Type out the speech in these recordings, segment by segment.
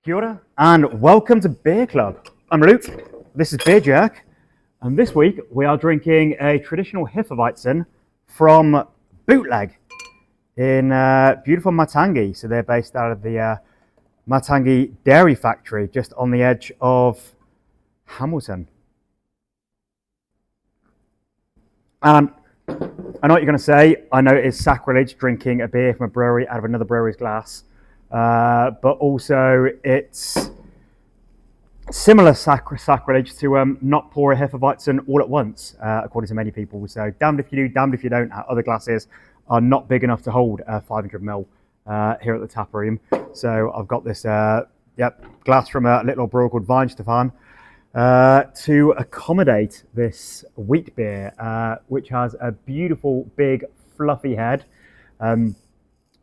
Kia ora, and welcome to Beer Club. I'm Luke, this is Beer Jack, and this week we are drinking a traditional Hefeweizen from Bootleg in beautiful Matangi. So they're based out of the Matangi dairy factory just on the edge of Hamilton. And I know what you're going to say. I know it is sacrilege drinking a beer from a brewery out of another brewery's glass. But also it's similar sacrilege to not pour a Hefeweizen all at once, according to many people. So damned if you do, damned if you don't. Other glasses are not big enough to hold 500ml here at the tap room. So I've got this glass from a little brewer called Weihenstephan to accommodate this wheat beer, which has a beautiful, big, fluffy head.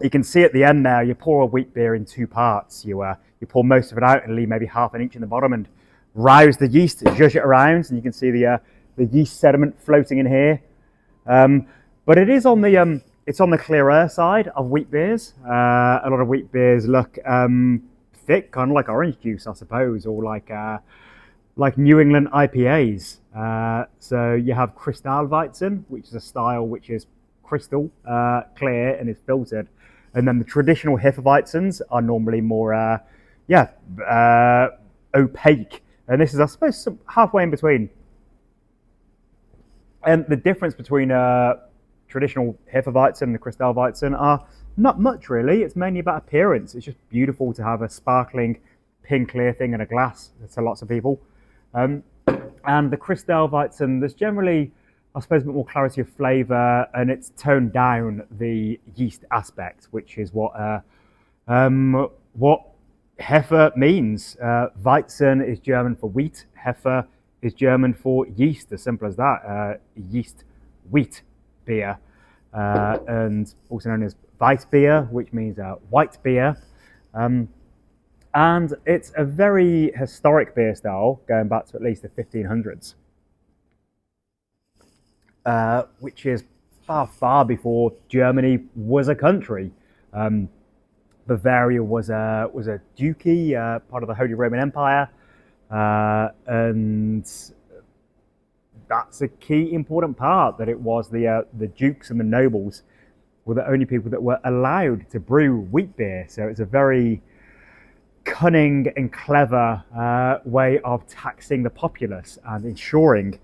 You can see at the end there, you pour a wheat beer in two parts. You pour most of it out and leave maybe half an inch in the bottom and rouse the yeast, zhuzh it around, and you can see the yeast sediment floating in here. But it is on the it's on the clearer side of wheat beers. A lot of wheat beers look thick, kind of like orange juice, I suppose, or like New England IPAs. So you have Kristallweizen, which is a style which is crystal clear and is filtered. And then the traditional Hefeweizens are normally more, opaque. And this is, I suppose, halfway in between. And the difference between traditional Hefeweizen and the Kristallweizen are not much, really. It's mainly about appearance. It's just beautiful to have a sparkling, pink, clear thing in a glass to lots of people. And the Kristallweizen, there's generally, I suppose, a bit more clarity of flavour, and it's toned down the yeast aspect, which is what Hefe means. Weizen is German for wheat. Hefe is German for yeast, as simple as that. Yeast wheat beer, and also known as Weissbier, which means white beer. And it's a very historic beer style, going back to at least the 1500s. Which is far, far before Germany was a country. Bavaria was a duchy, part of the Holy Roman Empire, and that's a key important part, that it was the dukes and the nobles were the only people that were allowed to brew wheat beer. So it's a very cunning and clever way of taxing the populace and ensuring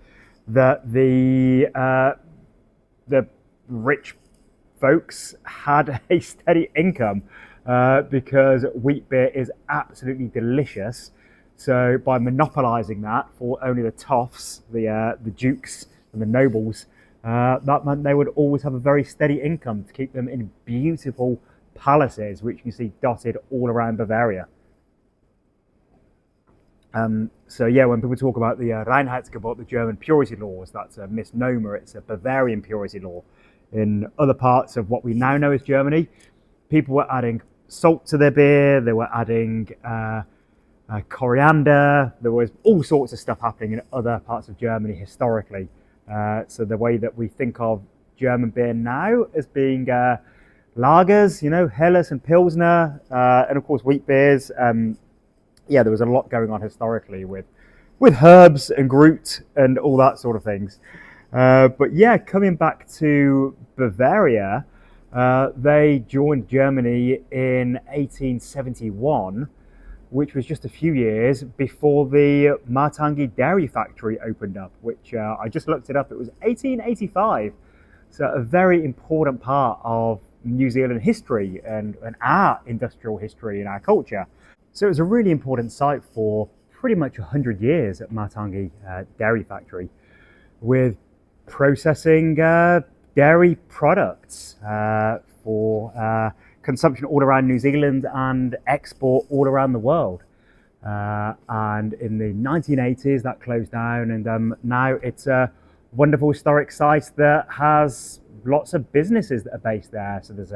that the rich folks had a steady income, because wheat beer is absolutely delicious. So by monopolizing that for only the toffs, the dukes and the nobles, that meant they would always have a very steady income to keep them in beautiful palaces, which you can see dotted all around Bavaria. So yeah, when people talk about the Reinheitsgebot, the German purity laws, that's a misnomer. It's a Bavarian purity law. In other parts of what we now know as Germany, people were adding salt to their beer. They were adding coriander. There was all sorts of stuff happening in other parts of Germany historically. So the way that we think of German beer now as being lagers, Helles and Pilsner, and of course wheat beers. There was a lot going on historically with herbs and Groot and all that sort of things. But yeah, coming back to Bavaria, they joined Germany in 1871, which was just a few years before the Matangi dairy factory opened up, which I just looked it up. It was 1885. So a very important part of New Zealand history and our industrial history and our culture. So it was a really important site for pretty much 100 years at Matangi Dairy Factory, with processing dairy products for consumption all around New Zealand and export all around the world. And in the 1980s, that closed down, and now it's a wonderful historic site that has lots of businesses that are based there. So there's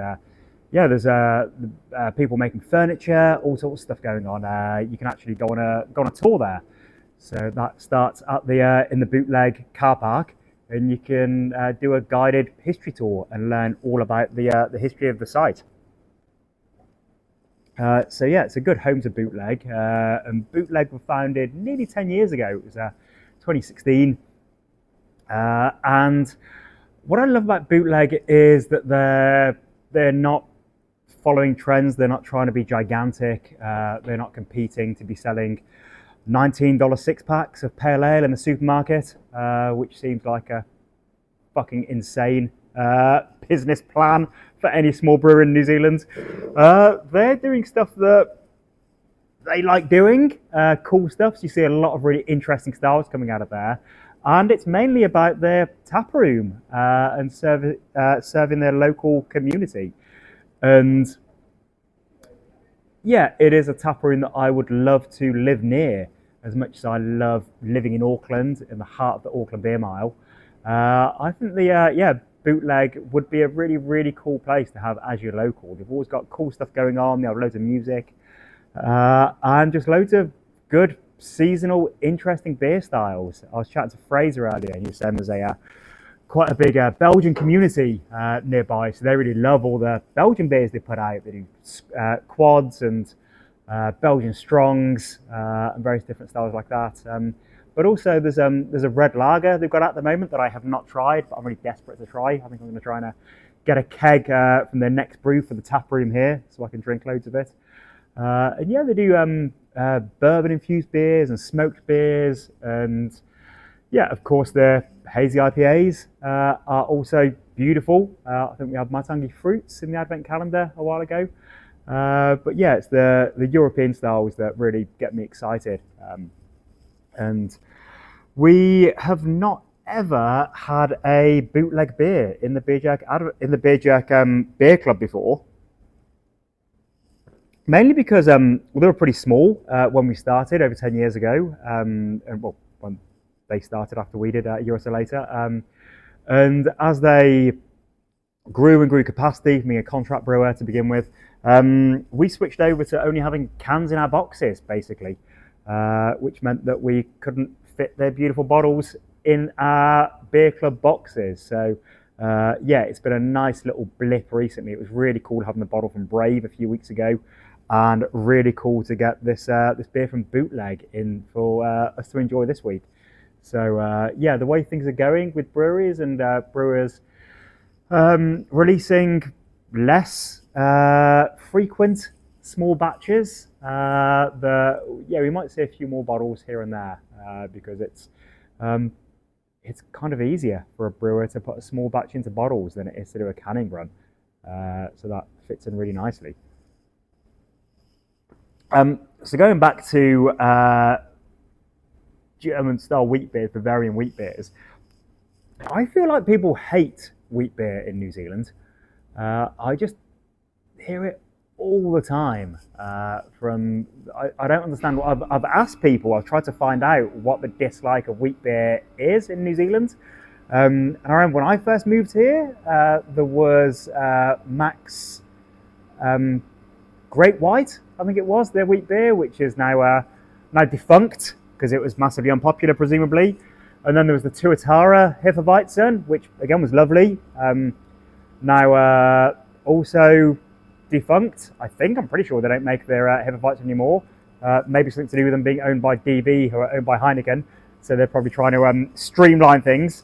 people making furniture, all sorts of stuff going on. You can actually go on a tour there. So that starts at in the Bootleg car park, and you can do a guided history tour and learn all about the history of the site. So yeah, it's a good home to Bootleg. And Bootleg were founded nearly 10 years ago. It was 2016. And what I love about Bootleg is that they're not following trends. They're not trying to be gigantic. They're not competing to be selling $19 six packs of pale ale in the supermarket, which seems like a fucking insane business plan for any small brewer in New Zealand. They're doing stuff that they like doing, cool stuff. So you see a lot of really interesting styles coming out of there. And it's mainly about their tap room and serving their local community. And yeah, it is a tap room that I would love to live near as much as I love living in Auckland, in the heart of the Auckland Beer Mile. I think Bootleg would be a really, really cool place to have as your local. They've always got cool stuff going on. They have loads of music and just loads of good seasonal, interesting beer styles. I was chatting to Fraser earlier, and he was saying there's quite a big Belgian community nearby, so they really love all the Belgian beers they put out. They do quads and Belgian strongs and various different styles like that. But also there's a red lager they've got at the moment that I have not tried, but I'm really desperate to try. I think I'm going to try and get a keg from their next brew for the tap room here, so I can drink loads of it. And yeah, they do bourbon infused beers and smoked beers, and yeah, of course their hazy IPAs are also beautiful. I think we had Matangi Fruits in the advent calendar a while ago. But yeah, it's the European styles that really get me excited. And we have not ever had a Bootleg beer in the Beer Jerk Beer Club before. Mainly because they were pretty small when we started over 10 years ago. And well, when they started after we did a year or so later. And as they grew and grew capacity, being a contract brewer to begin with, we switched over to only having cans in our boxes, basically, which meant that we couldn't fit their beautiful bottles in our beer club boxes. So yeah, it's been a nice little blip recently. It was really cool having the bottle from Brave a few weeks ago, and really cool to get this beer from Bootleg in for us to enjoy this week. So yeah, the way things are going with breweries and brewers releasing less frequent small batches, yeah, we might see a few more bottles here and there because it's kind of easier for a brewer to put a small batch into bottles than it is to do a canning run. So that fits in really nicely. So going back to German style wheat beers, Bavarian wheat beers, I feel like people hate wheat beer in New Zealand. I just hear it all the time from, I don't understand what I've asked people. I've tried to find out what the dislike of wheat beer is in New Zealand. And I remember when I first moved here, there was Max Great White, I think it was, their wheat beer, which is now defunct because it was massively unpopular, presumably. And then there was the Tuatara Hefeweizen, which again was lovely. Now also defunct, I think. I'm pretty sure they don't make their Hefeweizen anymore. Maybe something to do with them being owned by DB, who are owned by Heineken. So they're probably trying to streamline things.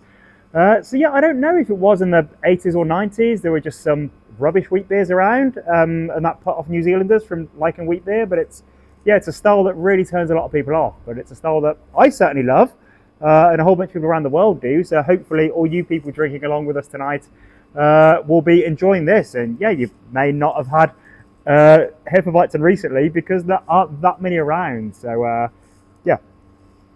So yeah, I don't know if it was in the 80s or 90s. There were just some rubbish wheat beers around, and that put off New Zealanders from liking wheat beer. But it's a style that really turns a lot of people off. But it's a style that I certainly love, and a whole bunch of people around the world do. So hopefully all you people drinking along with us tonight will be enjoying this. And yeah, you may not have had Hefeweizen recently because there aren't that many around. So yeah,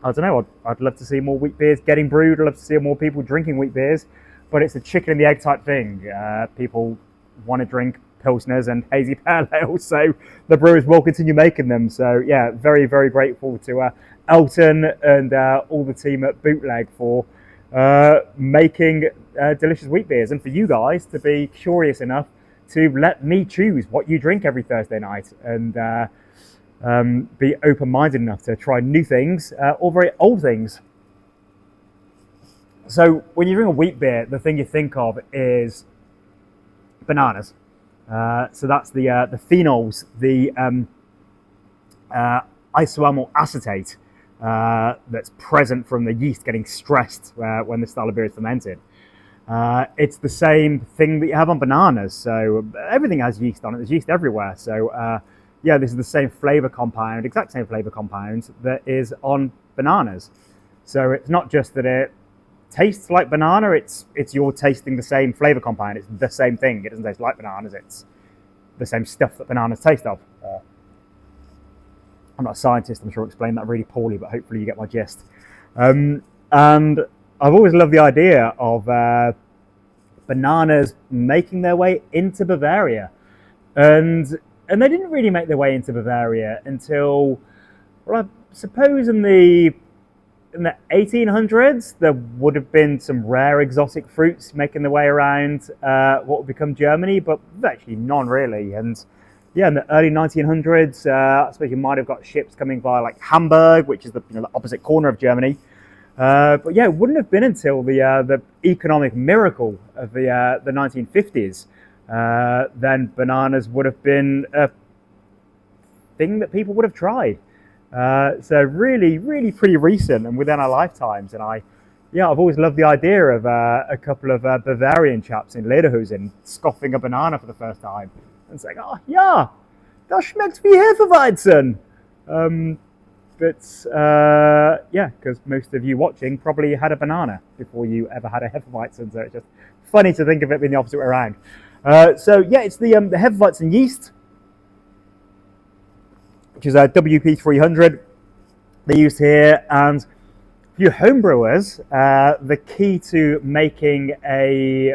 I don't know. I'd love to see more wheat beers getting brewed. I'd love to see more people drinking wheat beers. But it's a chicken and the egg type thing. People want to drink pilsners and hazy pale ales, so the brewers will continue making them. So yeah, very, very grateful to Elton and all the team at Bootleg for making delicious wheat beers, and for you guys to be curious enough to let me choose what you drink every Thursday night, and be open-minded enough to try new things or very old things. So when you drink a wheat beer, the thing you think of is bananas. So that's the phenols, the isoamyl acetate that's present from the yeast getting stressed when this style of beer is fermented. It's the same thing that you have on bananas. So everything has yeast on it. There's yeast everywhere. So yeah, this is the same flavor compound, exact same flavor compound that is on bananas. So it's not just that it tastes like banana, it's you're tasting the same flavor compound. It's the same thing. It doesn't taste like bananas. It's the same stuff that bananas taste of. I'm not a scientist. I'm sure I'll explain that really poorly, but hopefully you get my gist. And I've always loved the idea of bananas making their way into Bavaria, and they didn't really make their way into Bavaria until, well, I suppose in the 1800s, there would have been some rare exotic fruits making their way around what would become Germany, but actually none really. And yeah, in the early 1900s, I suppose you might have got ships coming via like Hamburg, which is the opposite corner of Germany. But yeah, it wouldn't have been until the economic miracle of the 1950s then bananas would have been a thing that people would have tried. So really, really pretty recent and within our lifetimes. And I've always loved the idea of a couple of Bavarian chaps in Lederhosen scoffing a banana for the first time and saying, "Oh yeah, das schmeckt wie Hefeweizen." Yeah, because most of you watching probably had a banana before you ever had a Hefeweizen. So it's just funny to think of it being the opposite way around. So yeah, it's the Hefeweizen yeast, which is a WP300 they use here. And for you homebrewers, the key to making a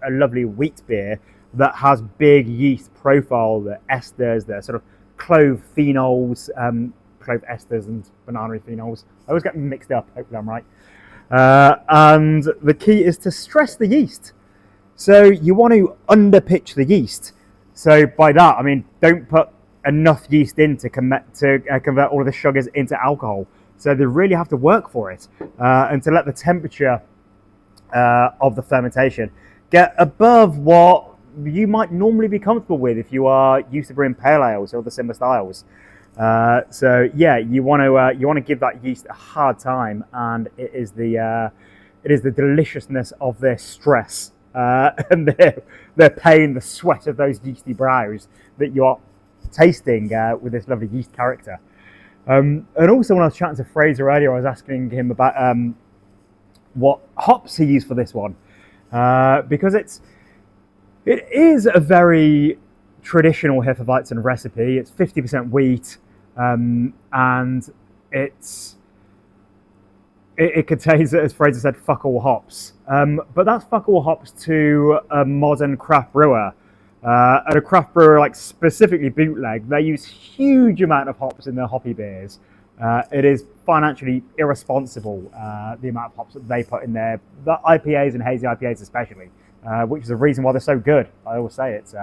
lovely wheat beer that has big yeast profile, the esters, the sort of clove phenols, clove esters and banana phenols. I always get them mixed up, hopefully I'm right. And the key is to stress the yeast. So you want to underpitch the yeast. So by that, I mean, don't put enough yeast in to convert all of the sugars into alcohol. So they really have to work for it and to let the temperature of the fermentation get above what you might normally be comfortable with if you are used to brewing pale ales or the similar styles. So yeah, you want to give that yeast a hard time, and it is the deliciousness of their stress and their pain, the sweat of those yeasty brows that you are tasting with this lovely yeast character. And also when I was chatting to Fraser earlier, I was asking him about what hops he used for this one, because it is a very traditional Hefeweizen recipe. It's 50% wheat, and it contains, as Fraser said, fuck all hops. But that's fuck all hops to a modern craft brewer. At a craft brewer like specifically Bootleg, they use huge amount of hops in their hoppy beers. It is financially irresponsible, the amount of hops that they put in there, the IPAs and hazy IPAs especially, which is the reason why they're so good. I always say it's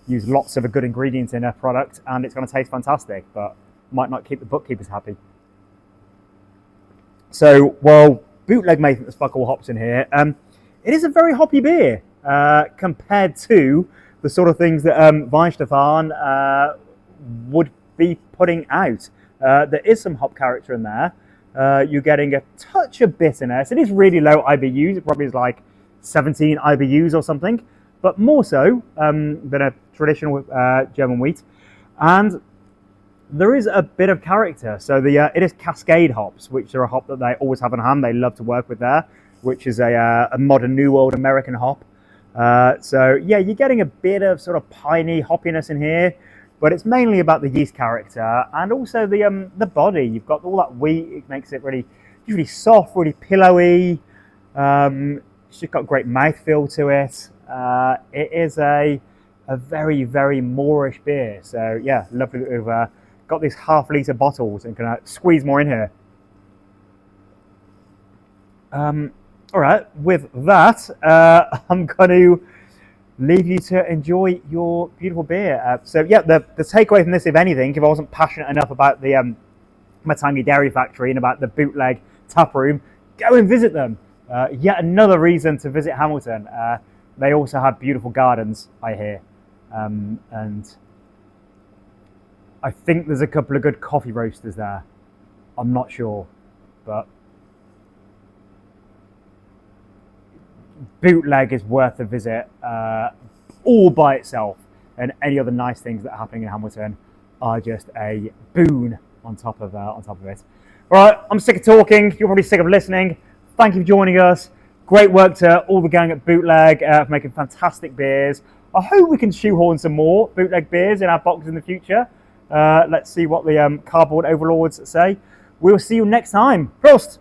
use lots of good ingredients in a product and it's going to taste fantastic, but might not keep the bookkeepers happy. So while Bootleg may think there's fuck all hops in here, it is a very hoppy beer compared to the sort of things that Weihenstephan would be putting out. There is some hop character in there. You're getting a touch of bitterness. It is really low IBUs. It probably is like 17 IBUs or something, but more so than a traditional German wheat. And there is a bit of character. So it is Cascade hops, which are a hop that they always have on hand. They love to work with there, which is a modern New World American hop. So yeah, you're getting a bit of sort of piney hoppiness in here, but it's mainly about the yeast character and also the body. You've got all that wheat. It makes it really soft, really pillowy. It's just got great mouthfeel to it. It is a very, very Moorish beer. So yeah, lovely that we've got these half-litre bottles and can squeeze more in here. All right, with that, I'm going to leave you to enjoy your beautiful beer. So yeah, the takeaway from this, if anything, if I wasn't passionate enough about the Matangi Dairy Factory and about the Bootleg tap room, go and visit them. Yet another reason to visit Hamilton. They also have beautiful gardens, I hear. And I think there's a couple of good coffee roasters there. I'm not sure, but Bootleg is worth a visit all by itself, and any other nice things that are happening in Hamilton are just a boon on top of it. All right, I'm sick of talking. You're probably sick of listening. Thank you for joining us. Great work to all the gang at Bootleg for making fantastic beers. I hope we can shoehorn some more Bootleg beers in our boxes in the future. Let's see what the cardboard overlords say. We'll see you next time. Prost!